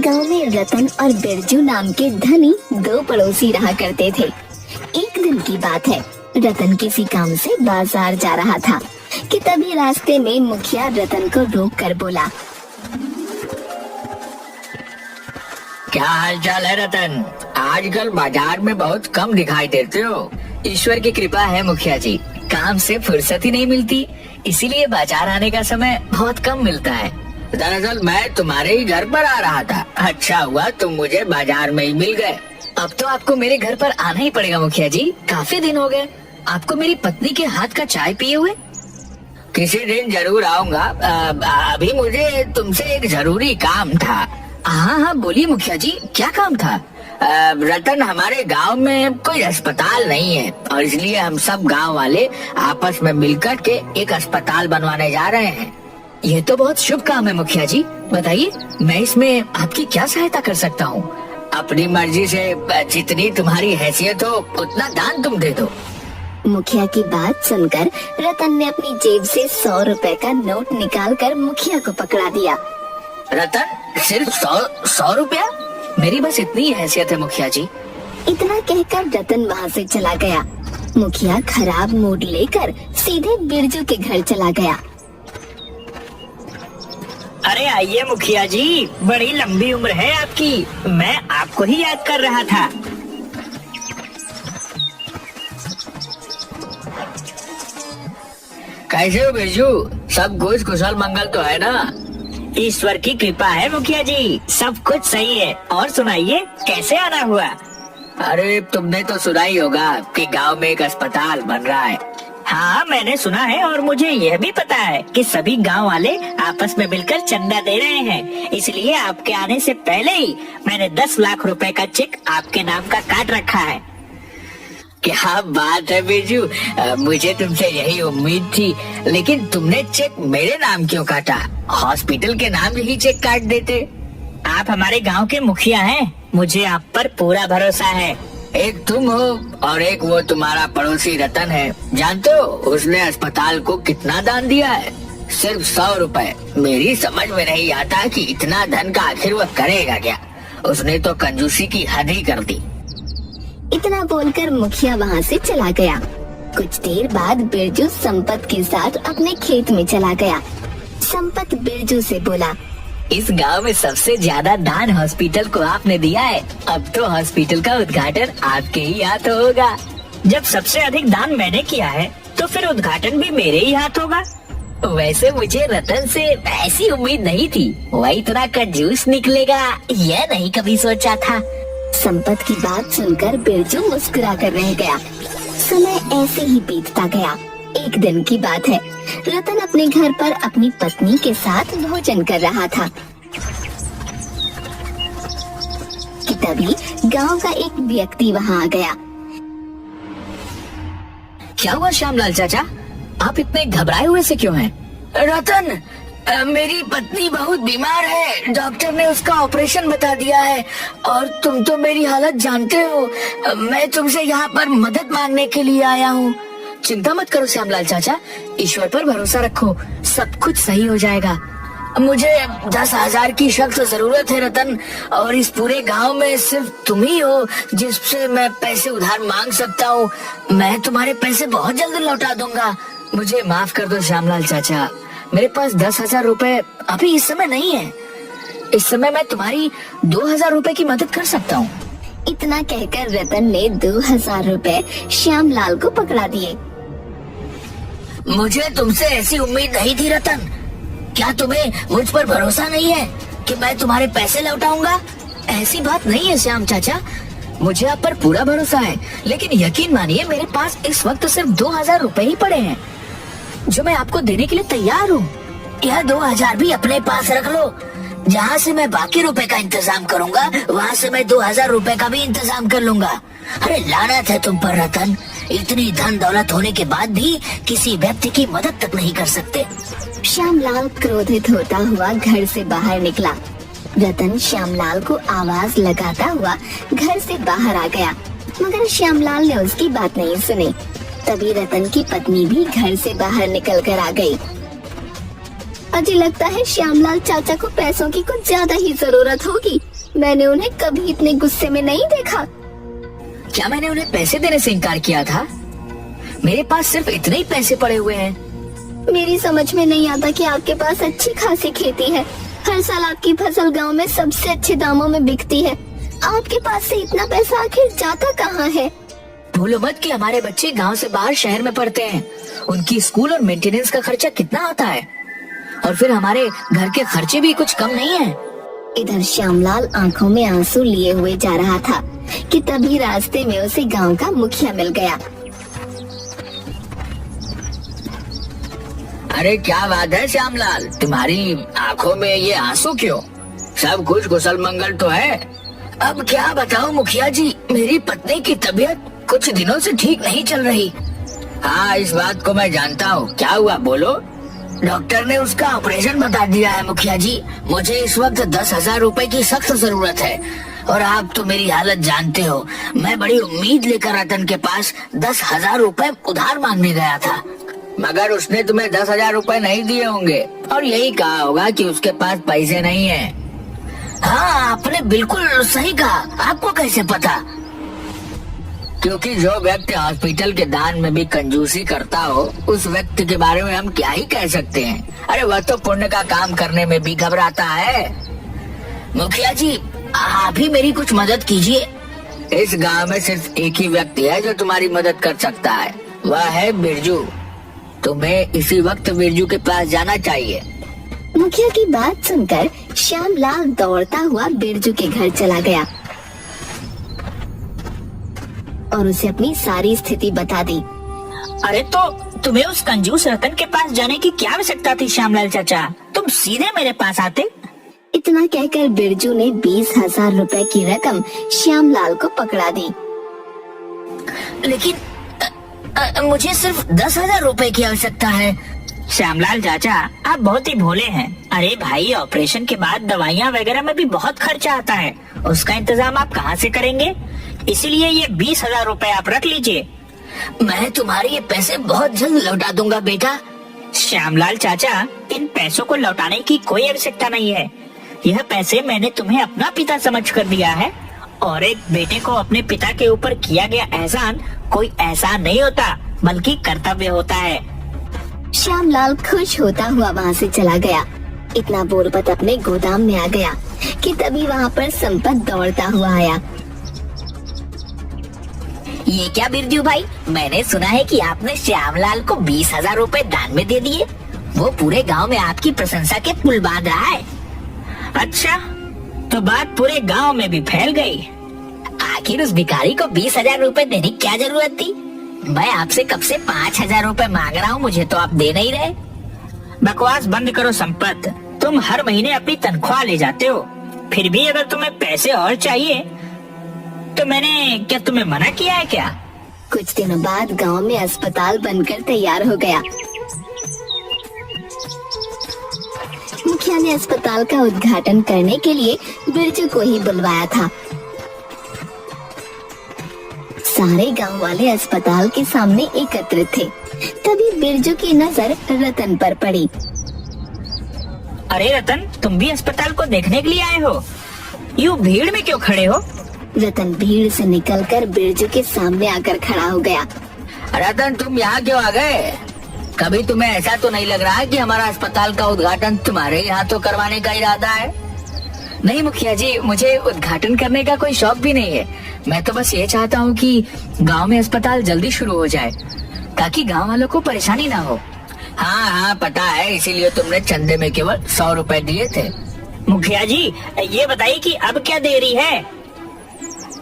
गांव में रतन और बिरजू नाम के धनी दो पड़ोसी रहा करते थे। एक दिन की बात है, रतन किसी काम से बाजार जा रहा था कि तभी रास्ते में मुखिया रतन को रोक कर बोला, क्या हाल चाल है रतन? आजकल बाजार में बहुत कम दिखाई देते हो। ईश्वर की कृपा है मुखिया जी, काम से फुर्सत ही नहीं मिलती, इसीलिए बाजार आने का समय बहुत कम मिलता है। दरअसल मैं तुम्हारे ही घर पर आ रहा था। अच्छा हुआ तुम मुझे बाजार में ही मिल गए। अब तो आपको मेरे घर पर आना ही पड़ेगा मुखिया जी, काफी दिन हो गए आपको मेरी पत्नी के हाथ का चाय पिए हुए। किसी दिन जरूर आऊंगा। अभी मुझे तुमसे एक जरूरी काम था। हाँ हाँ बोलिए मुखिया जी, क्या काम था? रतन, हमारे गांव में कोई अस्पताल नहीं है और इसलिए हम सब गांव वाले आपस में मिलकर के एक अस्पताल बनवाने जा रहे हैं। यह तो बहुत शुभ काम है मुखिया जी, बताइए मैं इसमें आपकी क्या सहायता कर सकता हूँ? अपनी मर्जी से जितनी तुम्हारी हैसियत हो उतना दान तुम दे दो। मुखिया की बात सुनकर रतन ने अपनी जेब से 100 रुपए का नोट निकालकर मुखिया को पकड़ा दिया। रतन, सिर्फ 100 रुपया? मेरी बस इतनी ही हैसियत है मुखिया जी। इतना कहकर रतन वहाँ से चला गया। मुखिया खराब मूड लेकर सीधे बिरजू के घर चला गया। अरे आइए मुखिया जी, बड़ी लंबी उम्र है आपकी, मैं आपको ही याद कर रहा था। कैसे हो बिरजू? सब कुछ कुशल मंगल तो है ना? ईश्वर की कृपा है मुखिया जी, सब कुछ सही है। और सुनाइए, कैसे आना हुआ? अरे तुमने तो सुना ही होगा कि गांव में एक अस्पताल बन रहा है। हाँ मैंने सुना है, और मुझे यह भी पता है कि सभी गांव वाले आपस में मिलकर चंदा दे रहे हैं। इसलिए आपके आने से पहले ही मैंने 10 लाख रुपए का चेक आपके नाम का काट रखा है। क्या बात है बिरजू, मुझे तुमसे यही उम्मीद थी, लेकिन तुमने चेक मेरे नाम क्यों काटा? हॉस्पिटल के नाम ही चेक काट देते। आप हमारे गांव के मुखिया हैं, मुझे आप पर पूरा भरोसा है। एक तुम हो और एक वो तुम्हारा पड़ोसी रतन है। जानते हो उसने अस्पताल को कितना दान दिया है? सिर्फ 100 रुपए। मेरी समझ में नहीं आता कि इतना धन का आखिर वह करेगा क्या। उसने तो कंजूसी की हद ही कर दी। इतना बोलकर मुखिया वहाँ से चला गया। कुछ देर बाद बिरजू संपत के साथ अपने खेत में चला गया। संपत बिरजू से बोला, इस गांव में सबसे ज्यादा दान हॉस्पिटल को आपने दिया है, अब तो हॉस्पिटल का उद्घाटन आपके ही हाथ होगा। जब सबसे अधिक दान मैंने किया है तो फिर उद्घाटन भी मेरे ही हाथ होगा। वैसे मुझे रतन से ऐसी उम्मीद नहीं थी, वह इतना कंजूस निकलेगा यह नहीं कभी सोचा था। संपत की बात सुनकर बिरजू मुस्कुरा कर रह गया। समय ऐसे ही बीतता गया। एक दिन की बात है, रतन अपने घर पर अपनी पत्नी के साथ भोजन कर रहा था कि तभी गांव का एक व्यक्ति वहां आ गया। क्या हुआ श्यामलाल चाचा, आप इतने घबराए हुए से क्यों हैं? रतन, मेरी पत्नी बहुत बीमार है, डॉक्टर ने उसका ऑपरेशन बता दिया है, और तुम तो मेरी हालत जानते हो। मैं तुमसे यहाँ पर मदद मांगने के लिए आया हूँ। चिंता मत करो श्यामलाल चाचा, ईश्वर पर भरोसा रखो, सब कुछ सही हो जाएगा। मुझे 10,000 की सख्त जरूरत है रतन, और इस पूरे गांव में सिर्फ तुम ही हो जिससे मैं पैसे उधार मांग सकता हूँ। मैं तुम्हारे पैसे बहुत जल्द लौटा दूंगा। मुझे माफ कर दो श्यामलाल चाचा, मेरे पास 10,000 रुपए अभी इस समय नहीं है। इस समय मैं तुम्हारी 2,000 रुपए की मदद कर सकता हूँ। इतना कहकर रतन ने 2,000 रुपए श्यामलाल को पकड़ा दिए। मुझे तुमसे ऐसी उम्मीद नहीं थी रतन। क्या तुम्हें मुझ पर भरोसा नहीं है कि मैं तुम्हारे पैसे लौटाऊंगा? ऐसी बात नहीं है श्याम चाचा, मुझे आप पर पूरा भरोसा है, लेकिन यकीन मानिए मेरे पास इस वक्त सिर्फ 2,000 रुपए ही पड़े हैं, जो मैं आपको देने के लिए तैयार हूँ। यह 2,000 भी अपने पास रख लो। जहाँ से मैं बाकी रुपए का इंतजाम करूँगा, वहाँ से मैं 2,000 रुपए का भी इंतजाम कर लूँगा। अरे लानत है तुम पर रतन, इतनी धन दौलत होने के बाद भी किसी व्यक्ति की मदद तक नहीं कर सकते। श्यामलाल क्रोधित होता हुआ घर से बाहर निकला। रतन श्यामलाल को आवाज लगाता हुआ घर से बाहर आ गया, मगर श्यामलाल ने उसकी बात नहीं सुनी। तभी रतन की पत्नी भी घर से बाहर निकल कर आ गई। अजी लगता है श्यामलाल चाचा को पैसों की कुछ ज्यादा ही जरूरत होगी। मैंने उन्हें कभी इतने गुस्से में नहीं देखा। क्या मैंने उन्हें पैसे देने से इनकार किया था? मेरे पास सिर्फ इतने ही पैसे पड़े हुए हैं। मेरी समझ में नहीं आता कि आपके पास अच्छी खासी खेती है। हर साल आपकी फसल गांव में सबसे अच्छे दामों में बिकती है। आपके पास से इतना पैसा आखिर जाता कहाँ है? भूलो मत कि हमारे बच्चे गांव से बाहर शहर में पढ़ते हैं। उनकी स्कूल और मेंटेनेंस का खर्चा कितना आता है, और फिर हमारे घर के खर्चे भी कुछ कम नहीं है। इधर श्यामलाल आंखों में आंसू लिए हुए जा रहा था कि तभी रास्ते में उसे गांव का मुखिया मिल गया। अरे क्या बात है श्यामलाल, तुम्हारी आंखों में ये आंसू क्यों? सब कुछ कुशल मंगल तो है? अब क्या बताऊं मुखिया जी, मेरी पत्नी की तबीयत कुछ दिनों से ठीक नहीं चल रही। हाँ, इस बात को मैं जानता हूँ। क्या हुआ, बोलो। डॉक्टर ने उसका ऑपरेशन बता दिया है मुखिया जी। मुझे इस वक्त 10,000 रुपए की सख्त जरूरत है, और आप तो मेरी हालत जानते हो। मैं बड़ी उम्मीद लेकर रतन के पास 10,000 रुपए उधार मांगने गया था, मगर उसने तुम्हें 10,000 रुपए नहीं दिए होंगे और यही कहा होगा कि उसके पास पैसे नहीं है। हाँ, आपने बिल्कुल सही कहा। आपको कैसे पता? क्योंकि जो व्यक्ति हॉस्पिटल के दान में भी कंजूसी करता हो, उस व्यक्ति के बारे में हम क्या ही कह सकते हैं। अरे वह तो पुण्य का काम करने में भी घबराता है। मुखिया जी, आप ही मेरी कुछ मदद कीजिए। इस गांव में सिर्फ एक ही व्यक्ति है जो तुम्हारी मदद कर सकता है, वह है बिरजू। तुम्हें इसी वक्त बिरजू के पास जाना चाहिए। मुखिया की बात सुनकर श्यामलाल दौड़ता हुआ बिरजू के घर चला गया और उसे अपनी सारी स्थिति बता दी। अरे तो तुम्हें उस कंजूस रतन के पास जाने की क्या आवश्यकता थी श्यामलाल चाचा? तुम सीधे मेरे पास आते। इतना कहकर बिरजू ने 20,000 रुपए की रकम श्यामलाल को पकड़ा दी। लेकिन मुझे सिर्फ 10,000 रुपए की आवश्यकता है। श्यामलाल चाचा, आप बहुत ही भोले हैं। अरे भाई, ऑपरेशन के बाद दवाइयाँ वगैरह में भी बहुत खर्चा आता है, उसका इंतजाम आप कहाँ से करेंगे? इसीलिए ये 20,000 रुपए आप रख लीजिए। मैं तुम्हारे ये पैसे बहुत जल्द लौटा दूंगा बेटा। श्यामलाल चाचा, इन पैसों को लौटाने की कोई आवश्यकता नहीं है। यह पैसे मैंने तुम्हें अपना पिता समझ कर दिया है, और एक बेटे को अपने पिता के ऊपर किया गया एहसान कोई एहसान नहीं होता, बल्कि कर्तव्य होता है। श्यामलाल खुश होता हुआ वहाँ से चला गया। इतना बोलकर अपने गोदाम में आ गया कि तभी वहाँ पर संपत दौड़ता हुआ आया। ये क्या बिरजू भाई, मैंने सुना है कि आपने श्यामलाल को 20,000 रुपए दान में दे दिए। वो पूरे गांव में आपकी प्रशंसा के पुल बांध रहा है। अच्छा, तो बात पूरे गांव में भी फैल गई। आखिर उस भिखारी को 20,000 रुपए देने की क्या जरूरत थी? मैं आपसे कब से 5,000 रुपए मांग रहा हूँ, मुझे तो आप दे नहीं रहे। बकवास बंद करो संपत। तुम हर महीने अपनी तनख्वाह ले जाते हो, फिर भी अगर तुम्हें पैसे और चाहिए तो मैंने क्या तुम्हें मना किया है क्या? कुछ दिनों बाद गांव में अस्पताल बनकर तैयार हो गया। मुखिया ने अस्पताल का उद्घाटन करने के लिए बिरजू को ही बुलवाया था। सारे गांव वाले अस्पताल के सामने एकत्रित थे। तभी बिरजू की नजर रतन पर पड़ी। अरे रतन, तुम भी अस्पताल को देखने के लिए आए हो? यूँ भीड़ में क्यों खड़े हो? रतन भीड़ से निकलकर बिरजू के सामने आकर खड़ा हो गया। रतन, तुम यहाँ क्यों आ गए? कभी तुम्हें ऐसा तो नहीं लग रहा है कि हमारा अस्पताल का उद्घाटन तुम्हारे ही हाथों करवाने का इरादा है? नहीं मुखिया जी, मुझे उद्घाटन करने का कोई शौक भी नहीं है। मैं तो बस ये चाहता हूँ कि गांव में अस्पताल जल्दी शुरू हो जाए, ताकि गांव वालों को परेशानी ना हो। हाँ हाँ पता है, इसीलिए तुमने चंदे में केवल 100 रुपए दिए थे। मुखिया जी, ये बताइए कि अब क्या देरी है?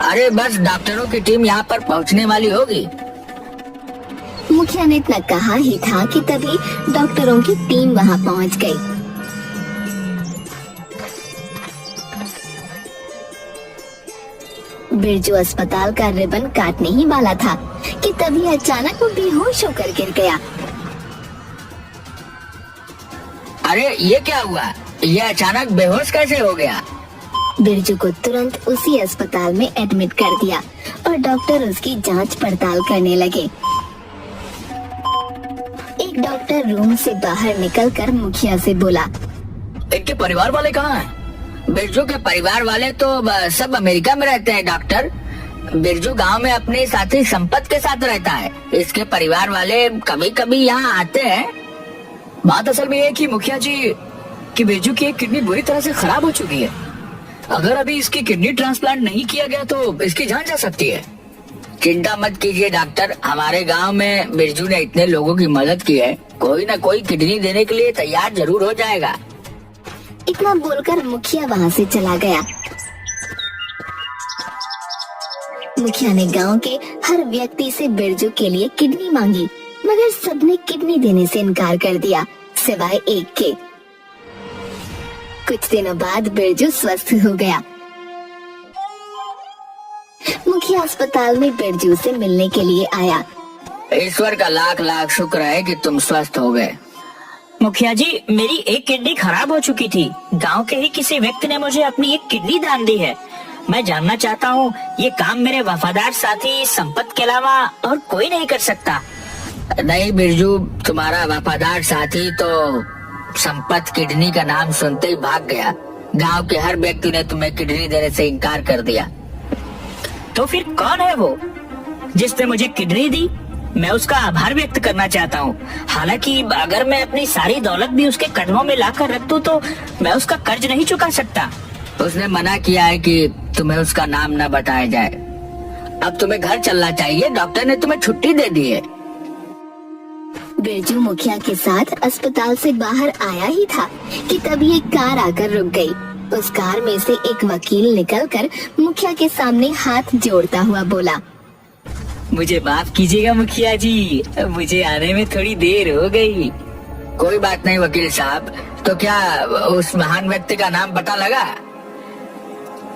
अरे बस डॉक्टरों की टीम यहाँ पर पहुँचने वाली होगी। मुखिया ने इतना कहा ही था कि तभी डॉक्टरों की टीम वहाँ पहुँच गई। बिरजू अस्पताल का रिबन काटने ही वाला था कि तभी अचानक वो बेहोश होकर गिर गया। अरे ये क्या हुआ? ये अचानक बेहोश कैसे हो गया? बिरजू को तुरंत उसी अस्पताल में एडमिट कर दिया और डॉक्टर उसकी जांच पड़ताल करने लगे। एक डॉक्टर रूम से बाहर निकलकर मुखिया से बोला, इनके परिवार वाले कहाँ हैं? बिरजू के परिवार वाले तो सब अमेरिका में रहते हैं डॉक्टर। बिरजू गांव में अपने साथी संपत के साथ रहता है। इसके परिवार वाले कभी कभी यहाँ आते हैं। बात असल में है कि मुखिया जी कि बिरजू की एक किडनी बुरी तरह से खराब हो चुकी है। अगर अभी इसकी किडनी ट्रांसप्लांट नहीं किया गया तो इसकी जान जा सकती है। चिंता मत कीजिए डॉक्टर, हमारे गांव में बिरजू ने इतने लोगों की मदद की है, कोई न कोई किडनी देने के लिए तैयार जरूर हो जाएगा। इतना बोलकर मुखिया वहाँ से चला गया। मुखिया ने गांव के हर व्यक्ति से बिरजू के लिए किडनी मांगी, मगर सबने किडनी देने से इनकार कर दिया सिवाय एक के। कुछ दिनों बाद बिरजू स्वस्थ हो गया। मुखिया अस्पताल में बिरजू से मिलने के लिए आया। ईश्वर का लाख लाख शुक्र है कि तुम स्वस्थ हो गए। मुखिया जी, मेरी एक किडनी खराब हो चुकी थी। गांव के ही किसी व्यक्ति ने मुझे अपनी एक किडनी दान दी है। मैं जानना चाहता हूँ ये काम मेरे वफादार साथी संपत के अलावा और कोई नहीं कर सकता। नहीं बिरजू, तुम्हारा वफादार साथी तो संपत किडनी का नाम सुनते ही भाग गया। गांव के हर व्यक्ति ने तुम्हें किडनी देने से इनकार कर दिया। तो फिर कौन है वो जिसने मुझे किडनी दी? मैं उसका आभार व्यक्त करना चाहता हूँ। हालांकि अगर मैं अपनी सारी दौलत भी उसके कदमों में लाकर रख दूं तो मैं उसका कर्ज नहीं चुका सकता। उसने मना किया है कि तुम्हें उसका नाम न बताया जाए। अब तुम्हें घर चलना चाहिए, डॉक्टर ने तुम्हें छुट्टी दे दी है। बिरजू मुखिया के साथ अस्पताल से बाहर आया ही था कि तभी एक कार आकर रुक गई। उस कार में से एक वकील निकलकर मुखिया के सामने हाथ जोड़ता हुआ बोला, मुझे माफ कीजिएगा मुखिया जी, मुझे आने में थोड़ी देर हो गई। कोई बात नहीं वकील साहब, तो क्या उस महान व्यक्ति का नाम पता लगा?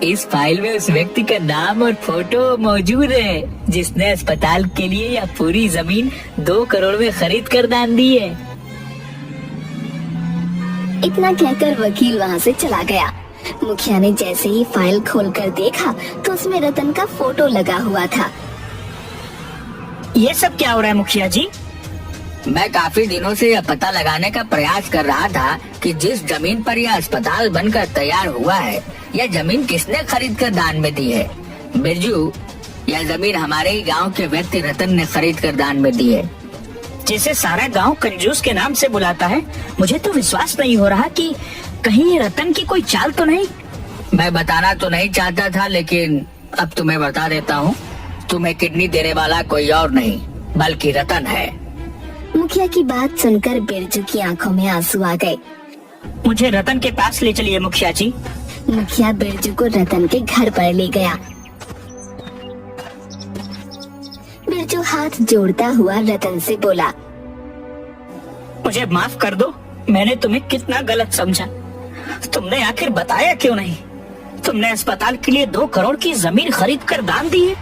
इस फाइल में उस व्यक्ति का नाम और फोटो मौजूद है जिसने अस्पताल के लिए यह पूरी जमीन 2 करोड़ में खरीद कर दान दी है। इतना कहकर वकील वहाँ से चला गया। मुखिया ने जैसे ही फाइल खोलकर देखा तो उसमें रतन का फोटो लगा हुआ था। ये सब क्या हो रहा है मुखिया जी? मैं काफी दिनों से यह पता लगाने का प्रयास कर रहा था कि जिस जमीन पर यह अस्पताल बनकर तैयार हुआ है, यह जमीन किसने खरीद कर दान में दी है। बिरजू, यह जमीन हमारे ही गांव के व्यक्ति रतन ने खरीद कर दान में दी है। जिसे सारा गांव कंजूस के नाम से बुलाता है। मुझे तो विश्वास नहीं हो रहा कि कहीं ये रतन की कोई चाल तो नहीं। मैं बताना तो नहीं चाहता था, लेकिन अब तुम्हें बता देता हूँ। तुम्हें किडनी देने वाला कोई और नहीं बल्कि रतन है। मुखिया की बात सुनकर बिरजू की आंखों में आंसू आ गए। मुझे रतन के पास ले चलिए मुखिया जी। मुखिया बिरजू को रतन के घर पर ले गया। बिरजू हाथ जोड़ता हुआ रतन से बोला, मुझे माफ कर दो, मैंने तुम्हें कितना गलत समझा। तुमने आखिर बताया क्यों नहीं? तुमने अस्पताल के लिए 2 करोड़ की जमीन खरीद कर दान दी है,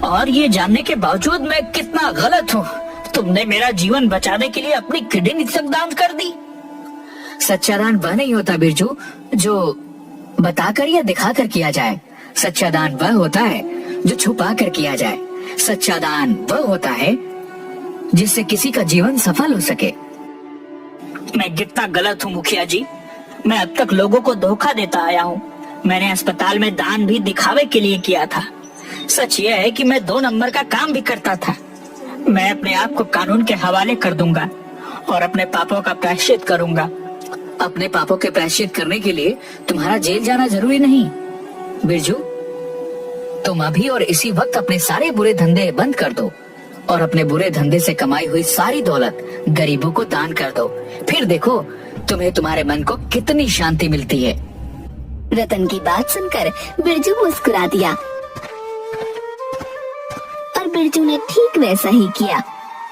और ये जानने के बावजूद मैं कितना गलत हूँ। तुमने मेरा जीवन बचाने के लिए अपनी किडनी तक दान कर दी। सच्चा दान वह नहीं होता बिरजू जो बताकर या दिखाकर किया जाए। सच्चा दान वह होता है जो छुपा कर किया जाए। सच्चा दान वह होता है जिससे किसी का जीवन सफल हो सके। मैं कितना गलत हूँ मुखिया जी। मैं अब तक लोगों को धोखा देता आया हूँ। मैंने अस्पताल में दान भी दिखावे के लिए किया था। सच यह है कि मैं 2 नंबर का काम भी करता था। मैं अपने आप को कानून के हवाले कर दूंगा और अपने पापों का प्रायश्चित करूंगा। अपने पापों के प्रायश्चित करने के लिए तुम्हारा जेल जाना जरूरी नहीं बिरजू। तुम अभी और इसी वक्त अपने सारे बुरे धंधे बंद कर दो और अपने बुरे धंधे से कमाई हुई सारी दौलत गरीबों को दान कर दो। फिर देखो तुम्हें तुम्हारे मन को कितनी शांति मिलती है। रतन की बात सुनकर बिरजू मुस्कुरा दिया और बिरजू ने ठीक वैसा ही किया।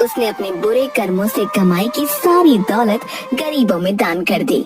उसने अपने बुरे कर्मों से कमाई की सारी दौलत गरीबों में दान कर दी।